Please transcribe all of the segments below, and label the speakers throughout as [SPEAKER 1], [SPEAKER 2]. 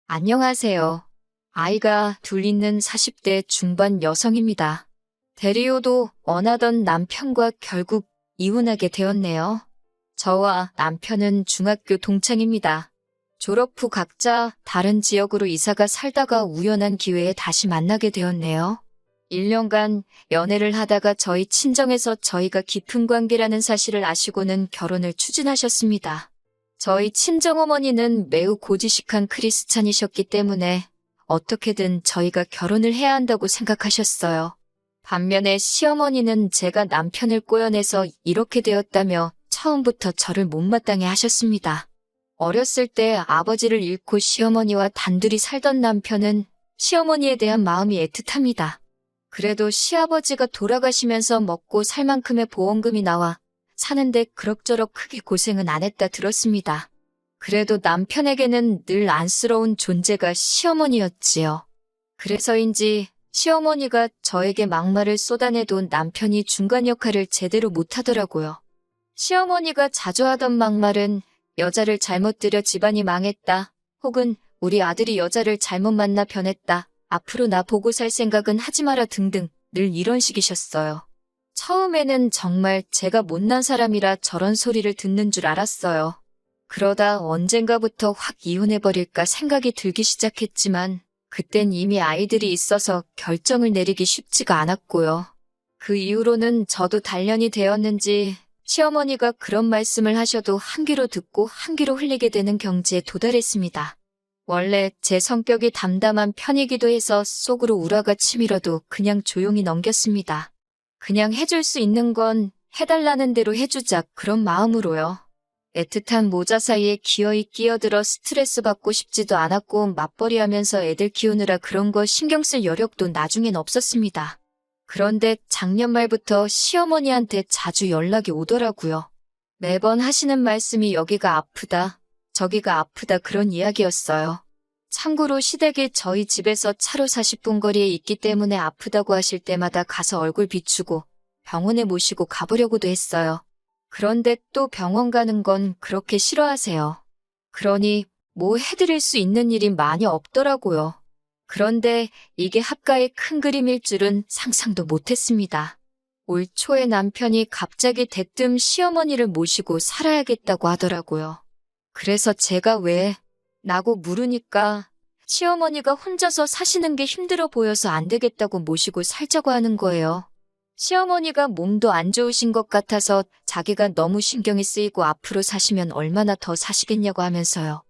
[SPEAKER 1] 안녕하세요. 아이가 둘 있는 40대 중반 여성입니다. 대리오도 원하던 남편과 결국 이혼하게 되었네요. 저와 남편은 중학교 동창입니다. 졸업 후 각자 다른 지역으로 이사가 살다가 우연한 기회에 다시 만나게 되었네요. 1년간 연애를 하다가 저희 친정에서 저희가 깊은 관계라는 사실을 아시고는 결혼을 추진하셨습니다. 저희 친정어머니는 매우 고지식한 크리스찬이셨기 때문에 어떻게든 저희가 결혼을 해야 한다고 생각하셨어요. 반면에 시어머니는 제가 남편을 꼬여내서 이렇게 되었다며 처음부터 저를 못마땅해 하셨습니다. 어렸을 때 아버지를 잃고 시어머니와 단둘이 살던 남편은 시어머니에 대한 마음이 애틋합니다. 그래도 시아버지가 돌아가시면서 먹고 살 만큼의 보험금이 나와 사는데 그럭저럭 크게 고생은 안 했다 들었습니다. 그래도 남편에게는 늘 안쓰러운 존재가 시어머니였지요. 그래서인지 시어머니가 저에게 막말을 쏟아내도 남편이 중간 역할을 제대로 못하더라고요. 시어머니가 자주 하던 막말은 여자를 잘못 들여 집안이 망했다. 혹은 우리 아들이 여자를 잘못 만나 변했다. 앞으로 나 보고 살 생각은 하지 마라 등등 늘 이런 식이셨어요. 처음에는 정말 제가 못난 사람이라 저런 소리를 듣는 줄 알았어요. 그러다 언젠가부터 확 이혼해버릴까 생각이 들기 시작했지만 그땐 이미 아이들이 있어서 결정을 내리기 쉽지가 않았고요. 그 이후로는 저도 단련이 되었는지 시어머니가 그런 말씀을 하셔도 한 귀로 듣고 한 귀로 흘리게 되는 경지에 도달했습니다. 원래 제 성격이 담담한 편이기도 해서 속으로 우라가 치밀어도 그냥 조용히 넘겼습니다. 그냥 해줄 수 있는 건 해달라는 대로 해주자 그런 마음으로요. 애틋한 모자 사이에 기어이 끼어들어 스트레스 받고 싶지도 않았고 맞벌이 하면서 애들 키우느라 그런 거 신경 쓸 여력도 나중엔 없었습니다. 그런데 작년 말부터 시어머니한테 자주 연락이 오더라고요. 매번 하시는 말씀이 여기가 아프다, 저기가 아프다 그런 이야기였어요. 참고로 시댁이 저희 집에서 차로 40분 거리에 있기 때문에 아프다고 하실 때마다 가서 얼굴 비추고 병원에 모시고 가보려고도 했어요. 그런데 또 병원 가는 건 그렇게 싫어하세요. 그러니 뭐 해드릴 수 있는 일이 많이 없더라고요. 그런데 이게 합가의 큰 그림일 줄은 상상도 못했습니다. 올 초에 남편이 갑자기 대뜸 시어머니를 모시고 살아야겠다고 하더라고요. 그래서 제가 왜 라고 물으니까 시어머니가 혼자서 사시는 게 힘들어 보여서 안 되겠다고 모시고 살자고 하는 거예요. 시어머니가 몸도 안 좋으신 것 같아서 자기가 너무 신경이 쓰이고 앞으로 사시면 얼마나 더 사시겠냐고 하면서요.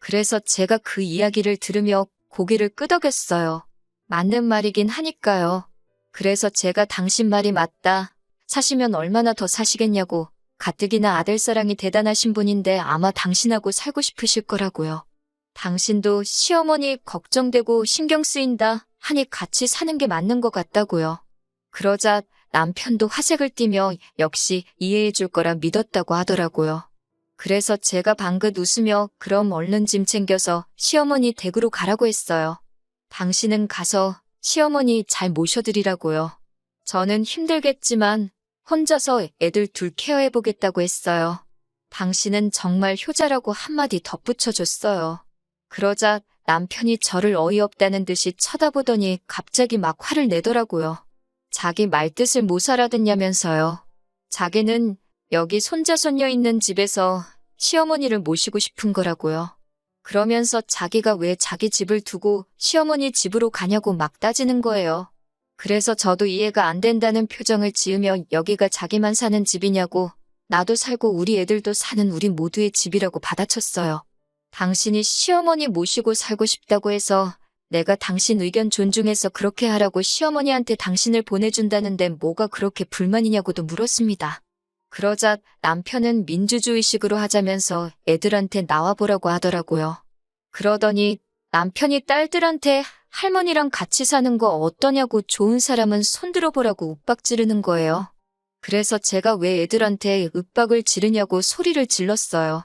[SPEAKER 1] 그래서 제가 그 이야기를 들으며 고개를 끄덕였어요. 맞는 말이긴 하니까요. 그래서 제가 당신 말이 맞다. 사시면 얼마나 더 사시겠냐고. 가뜩이나 아들사랑이 대단하신 분인데 아마 당신하고 살고 싶으실 거라고요. 당신도 시어머니 걱정되고 신경 쓰인다 하니 같이 사는 게 맞는 것 같다고요. 그러자 남편도 화색을 띠며 역시 이해해 줄 거라 믿었다고 하더라고요. 그래서 제가 방긋 웃으며 그럼 얼른 짐 챙겨서 시어머니 댁으로 가라고 했어요. 당신은 가서 시어머니 잘 모셔드리라고요. 저는 힘들겠지만 혼자서 애들 둘 케어해보겠다고 했어요. 당신은 정말 효자라고 한마디 덧붙여줬어요. 그러자 남편이 저를 어이없다는 듯이 쳐다보더니 갑자기 막 화를 내더라고요. 자기 말뜻을 못 알아듣냐면서요. 자기는 여기 손자 손녀 있는 집에서 시어머니를 모시고 싶은 거라고요. 그러면서 자기가 왜 자기 집을 두고 시어머니 집으로 가냐고 막 따지는 거예요. 그래서 저도 이해가 안 된다는 표정을 지으며 여기가 자기만 사는 집이냐고, 나도 살고 우리 애들도 사는 우리 모두의 집이라고 받아쳤어요. 당신이 시어머니 모시고 살고 싶다고 해서 내가 당신 의견 존중해서 그렇게 하라고 시어머니한테 당신을 보내준다는데 뭐가 그렇게 불만이냐고도 물었습니다. 그러자 남편은 민주주의식으로 하자면서 애들한테 나와보라고 하더라고요. 그러더니 남편이 딸들한테 할머니랑 같이 사는 거 어떠냐고 좋은 사람은 손들어보라고 윽박 지르는 거예요. 그래서 제가 왜 애들한테 윽박을 지르냐고 소리를 질렀어요.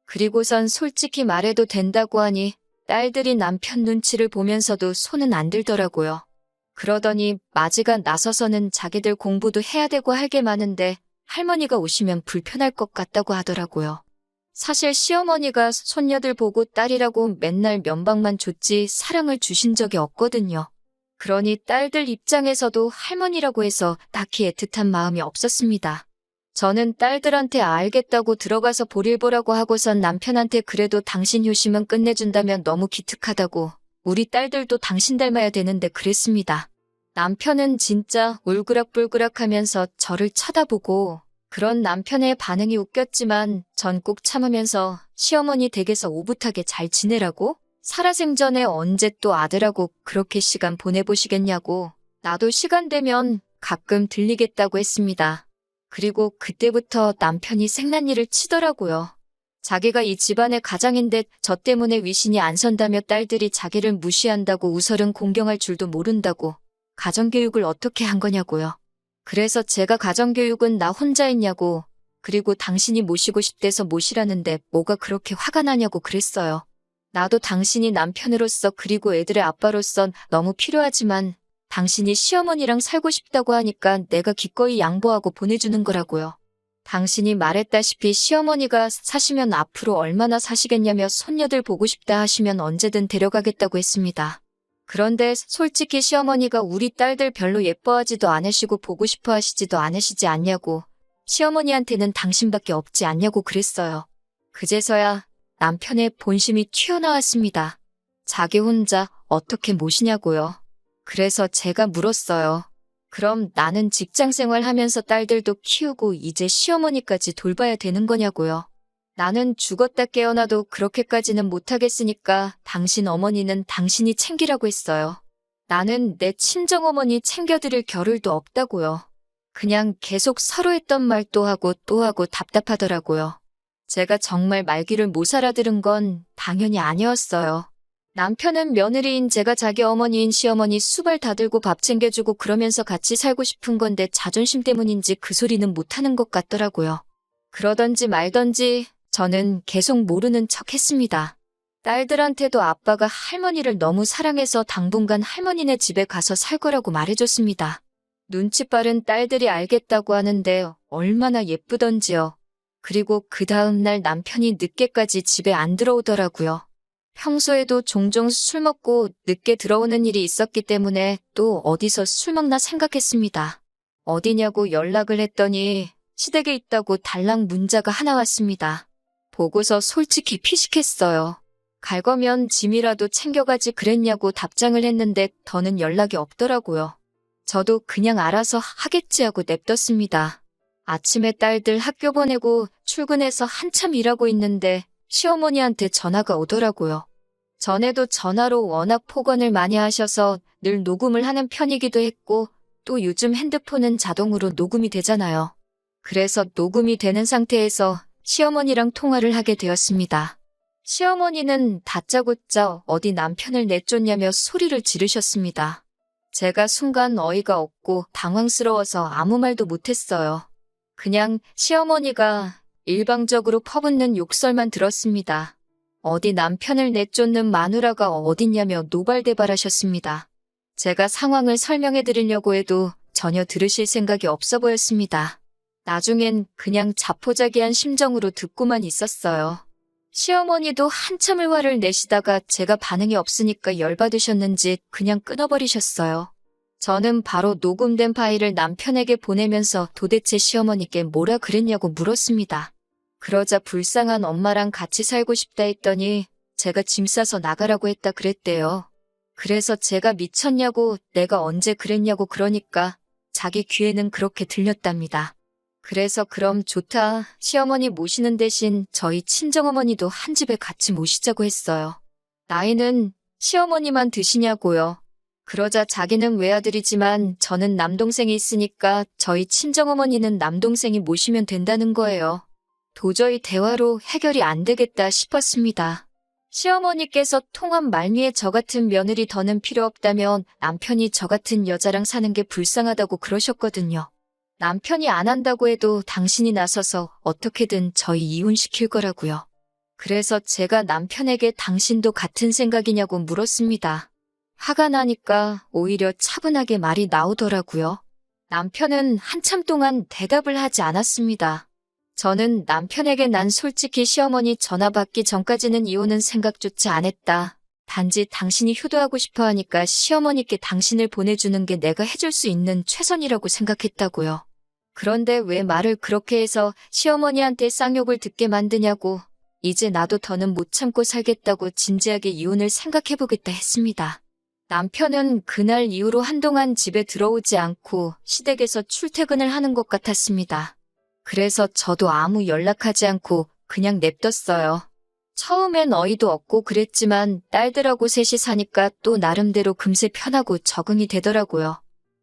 [SPEAKER 1] 그리고선 솔직히 말해도 된다고 하니 딸들이 남편 눈치를 보면서도 손은 안 들더라고요. 그러더니 마지가 나서서는 자기들 공부도 해야 되고 할 게 많은데 할머니가 오시면 불편할 것 같다고 하더라고요. 사실 시어머니가 손녀들 보고 딸이라고 맨날 면박만 줬지 사랑을 주신 적이 없거든요. 그러니 딸들 입장에서도 할머니라고 해서 딱히 애틋한 마음이 없었습니다. 저는 딸들한테 알겠다고 들어가서 볼일 보라고 하고선 남편한테 그래도 당신 효심은 끝내준다면 너무 기특하다고 우리 딸들도 당신 닮아야 되는데 그랬습니다. 남편은 진짜 울그락불그락 하면서 저를 쳐다보고 그런 남편의 반응이 웃겼지만 전 꾹 참으면서 시어머니 댁에서 오붓하게 잘 지내라고? 살아생전에 언제 또 아들하고 그렇게 시간 보내보시겠냐고 나도 시간 되면 가끔 들리겠다고 했습니다. 그리고 그때부터 남편이 생난리를 치더라고요. 자기가 이 집안의 가장인데 저 때문에 위신이 안 선다며 딸들이 자기를 무시한다고 우설은 공경할 줄도 모른다고 가정교육을 어떻게 한 거냐고요. 그래서 제가 가정교육은 나 혼자 했냐고 그리고 당신이 모시고 싶대서 모시라는데 뭐가 그렇게 화가 나냐고 그랬어요. 나도 당신이 남편으로서 그리고 애들의 아빠로선 너무 필요하지만 당신이 시어머니랑 살고 싶다고 하니까 내가 기꺼이 양보하고 보내주는 거라고요. 당신이 말했다시피 시어머니가 사시면 앞으로 얼마나 사시겠냐며 손녀들 보고 싶다 하시면 언제든 데려가겠다고 했습니다. 그런데 솔직히 시어머니가 우리 딸들 별로 예뻐하지도 않으시고 보고 싶어 하시지도 않으시지 않냐고 시어머니한테는 당신밖에 없지 않냐고 그랬어요. 그제서야 남편의 본심이 튀어나왔습니다. 자기 혼자 어떻게 모시냐고요. 그래서 제가 물었어요. 그럼 나는 직장생활 하면서 딸들도 키우고 이제 시어머니까지 돌봐야 되는 거냐고요. 나는 죽었다 깨어나도 그렇게까지는 못하겠으니까 당신 어머니는 당신이 챙기라고 했어요. 나는 내 친정어머니 챙겨드릴 겨를도 없다고요. 그냥 계속 서로 했던 말 또 하고 답답하더라고요. 제가 정말 말귀를 못 알아들은 건 당연히 아니었어요. 남편은 며느리인 제가 자기 어머니인 시어머니 수발 다 들고 밥 챙겨주고 그러면서 같이 살고 싶은 건데 자존심 때문인지 그 소리는 못하는 것 같더라고요. 그러던지 말던지 저는 계속 모르는 척 했습니다. 딸들한테도 아빠가 할머니를 너무 사랑해서 당분간 할머니네 집에 가서 살 거라고 말해줬습니다. 눈치 빠른 딸들이 알겠다고 하는데 얼마나 예쁘던지요. 그리고 그 다음날 남편이 늦게까지 집에 안 들어오더라고요. 평소에도 종종 술 먹고 늦게 들어오는 일이 있었기 때문에 또 어디서 술 먹나 생각했습니다. 어디냐고 연락을 했더니 시댁에 있다고 달랑 문자가 하나 왔습니다. 보고서 솔직히 피식했어요. 갈 거면 짐이라도 챙겨가지 그랬냐고 답장을 했는데 더는 연락이 없더라고요. 저도 그냥 알아서 하겠지 하고 냅뒀습니다. 아침에 딸들 학교 보내고 출근해서 한참 일하고 있는데 시어머니한테 전화가 오더라고요. 전에도 전화로 워낙 폭언을 많이 하셔서 늘 녹음을 하는 편이기도 했고 또 요즘 핸드폰은 자동으로 녹음이 되잖아요. 그래서 녹음이 되는 상태에서 시어머니랑 통화를 하게 되었습니다. 시어머니는 다짜고짜 어디 남편을 내쫓냐며 소리를 지르셨습니다. 제가 순간 어이가 없고 당황스러워서 아무 말도 못했어요. 그냥 시어머니가 일방적으로 퍼붓는 욕설만 들었습니다. 어디 남편을 내쫓는 마누라가 어딨냐며 노발대발하셨습니다. 제가 상황을 설명해 드리려고 해도 전혀 들으실 생각이 없어 보였습니다. 나중엔 그냥 자포자기한 심정으로 듣고만 있었어요. 시어머니도 한참을 화를 내시다가 제가 반응이 없으니까 열받으셨는지 그냥 끊어버리셨어요. 저는 바로 녹음된 파일을 남편에게 보내면서 도대체 시어머니께 뭐라 그랬냐고 물었습니다. 그러자 불쌍한 엄마랑 같이 살고 싶다 했더니 제가 짐 싸서 나가라고 했다 그랬대요. 그래서 제가 미쳤냐고 내가 언제 그랬냐고 그러니까 자기 귀에는 그렇게 들렸답니다. 그래서 그럼 좋다. 시어머니 모시는 대신 저희 친정어머니도 한 집에 같이 모시자고 했어요. 나이는 시어머니만 드시냐고요. 그러자 자기는 외아들이지만 저는 남동생이 있으니까 저희 친정어머니는 남동생이 모시면 된다는 거예요. 도저히 대화로 해결이 안 되겠다 싶었습니다. 시어머니께서 통한 말미에 저 같은 며느리 더는 필요 없다면 남편이 저 같은 여자랑 사는 게 불쌍하다고 그러셨거든요. 남편이 안 한다고 해도 당신이 나서서 어떻게든 저희 이혼시킬 거라고요. 그래서 제가 남편에게 당신도 같은 생각이냐고 물었습니다. 화가 나니까 오히려 차분하게 말이 나오더라고요. 남편은 한참 동안 대답을 하지 않았습니다. 저는 남편에게 난 솔직히 시어머니 전화 받기 전까지는 이혼은 생각조차 안 했다. 단지 당신이 효도하고 싶어 하니까 시어머니께 당신을 보내주는 게 내가 해줄 수 있는 최선이라고 생각했다고요. 그런데 왜 말을 그렇게 해서 시어머니한테 쌍욕을 듣게 만드냐고. 이제 나도 더는 못 참고 살겠다고 진지하게 이혼을 생각해보겠다 했습니다. 남편은 그날 이후로 한동안 집에 들어오지 않고 시댁에서 출퇴근을 하는 것 같았습니다. 그래서 저도 아무 연락하지 않고 그냥 냅뒀어요. 처음엔 어이도 없고 그랬지만 딸들하고 셋이 사니까 또 나름대로 금세 편하고 적응이 되더라고요.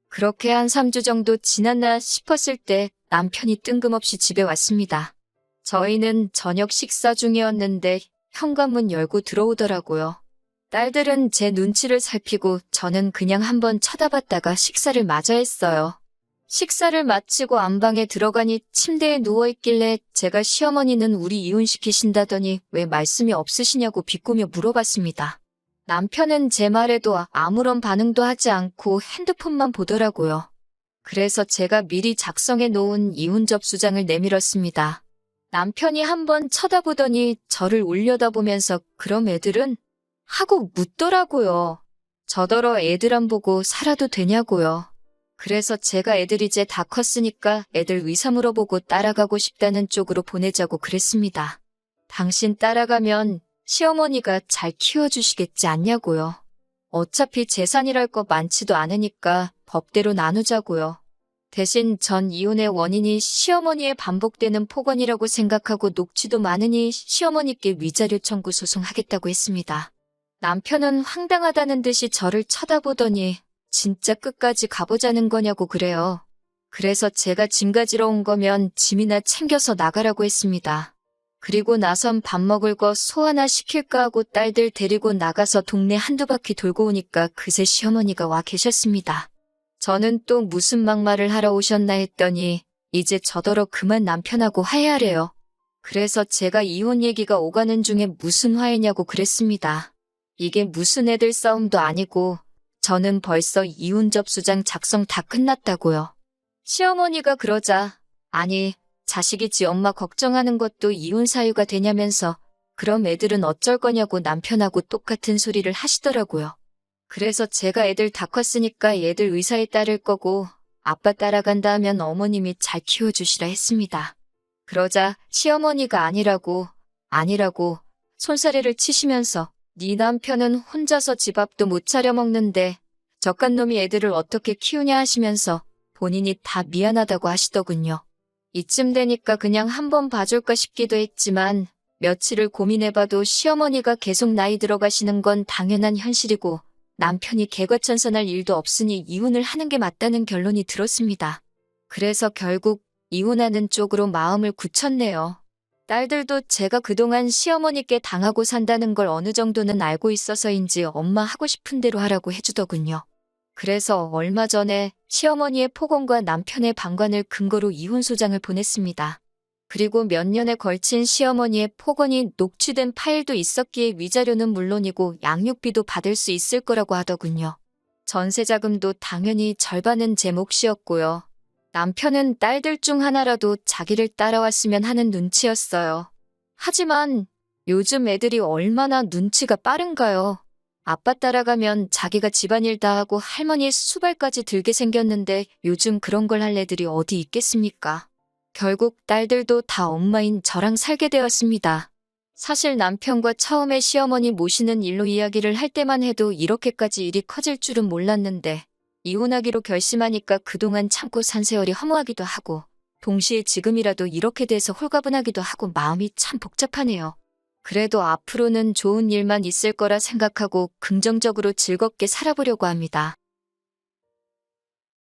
[SPEAKER 1] 그렇게 한 3주 정도 지났나 싶었을 때 남편이 뜬금없이 집에 왔습니다. 저희는 저녁 식사 중이었는데 현관문 열고 들어오더라고요. 딸들은 제 눈치를 살피고 저는 그냥 한번 쳐다봤다가 식사를 마저 했어요. 식사를 마치고 안방에 들어가니 침대에 누워있길래 제가 시어머니는 우리 이혼시키신다더니 왜 말씀이 없으시냐고 비꼬며 물어봤습니다. 남편은 제 말에도 아무런 반응도 하지 않고 핸드폰만 보더라고요. 그래서 제가 미리 작성해 놓은 이혼 접수장을 내밀었습니다. 남편이 한번 쳐다보더니 저를 올려다보면서 그럼 애들은? 하고 묻더라고요. 저더러 애들 안 보고 살아도 되냐고요. 그래서 제가 애들 이제 다 컸으니까 애들 의사 물어보고 따라가고 싶다는 쪽으로 보내자고 그랬습니다. 당신 따라가면 시어머니가 잘 키워주시겠지 않냐고요. 어차피 재산이랄 거 많지도 않으니까 법대로 나누자고요. 대신 전 이혼의 원인이 시어머니의 반복되는 폭언이라고 생각하고 녹취도 많으니 시어머니께 위자료 청구 소송하겠다고 했습니다. 남편은 황당하다는 듯이 저를 쳐다보더니 진짜 끝까지 가보자는 거냐고 그래요. 그래서 제가 짐 가지러 온 거면 짐이나 챙겨서 나가라고 했습니다. 그리고 나선 밥 먹을 거 소 하나 시킬까 하고 딸들 데리고 나가서 동네 한두 바퀴 돌고 오니까 그새 시어머니가 와 계셨습니다. 저는 또 무슨 막말을 하러 오셨나 했더니 이제 저더러 그만 남편하고 화해하래요. 그래서 제가 이혼 얘기가 오가는 중에 무슨 화해냐고 그랬습니다. 이게 무슨 애들 싸움도 아니고 저는 벌써 이혼 접수장 작성 다 끝났다고요. 시어머니가 그러자 아니 자식이 지 엄마 걱정하는 것도 이혼 사유가 되냐면서 그럼 애들은 어쩔 거냐고 남편하고 똑같은 소리를 하시더라고요. 그래서 제가 애들 다 컸으니까 얘들 의사에 따를 거고 아빠 따라간다 하면 어머님이 잘 키워주시라 했습니다. 그러자 시어머니가 아니라고 손사래를 치시면서 네 남편은 혼자서 집 앞도 못 차려 먹는데 저깟 놈이 애들을 어떻게 키우냐 하시면서 본인이 다 미안하다고 하시더군요. 이쯤 되니까 그냥 한번 봐줄까 싶기도 했지만 며칠을 고민해봐도 시어머니가 계속 나이 들어가시는 건 당연한 현실이고 남편이 개과천선할 일도 없으니 이혼을 하는 게 맞다는 결론이 들었습니다. 그래서 결국 이혼하는 쪽으로 마음을 굳혔네요. 딸들도 제가 그동안 시어머니께 당하고 산다는 걸 어느 정도는 알고 있어서인지 엄마 하고 싶은 대로 하라고 해주더군요. 그래서 얼마 전에 시어머니의 폭언과 남편의 방관을 근거로 이혼소장을 보냈습니다. 그리고 몇 년에 걸친 시어머니의 폭언이 녹취된 파일도 있었기에 위자료는 물론이고 양육비도 받을 수 있을 거라고 하더군요. 전세자금도 당연히 절반은 제 몫이었고요. 남편은 딸들 중 하나라도 자기를 따라왔으면 하는 눈치였어요. 하지만 요즘 애들이 얼마나 눈치가 빠른가요? 아빠 따라가면 자기가 집안일 다 하고 할머니 수발까지 들게 생겼는데 요즘 그런 걸 할 애들이 어디 있겠습니까? 결국 딸들도 다 엄마인 저랑 살게 되었습니다. 사실 남편과 처음에 시어머니 모시는 일로 이야기를 할 때만 해도 이렇게까지 일이 커질 줄은 몰랐는데 이혼하기로 결심하니까 그동안 참고 산 세월이 허무하기도 하고 동시에 지금이라도 이렇게 돼서 홀가분하기도 하고 마음이 참 복잡하네요. 그래도 앞으로는 좋은 일만 있을 거라 생각하고 긍정적으로 즐겁게 살아보려고 합니다.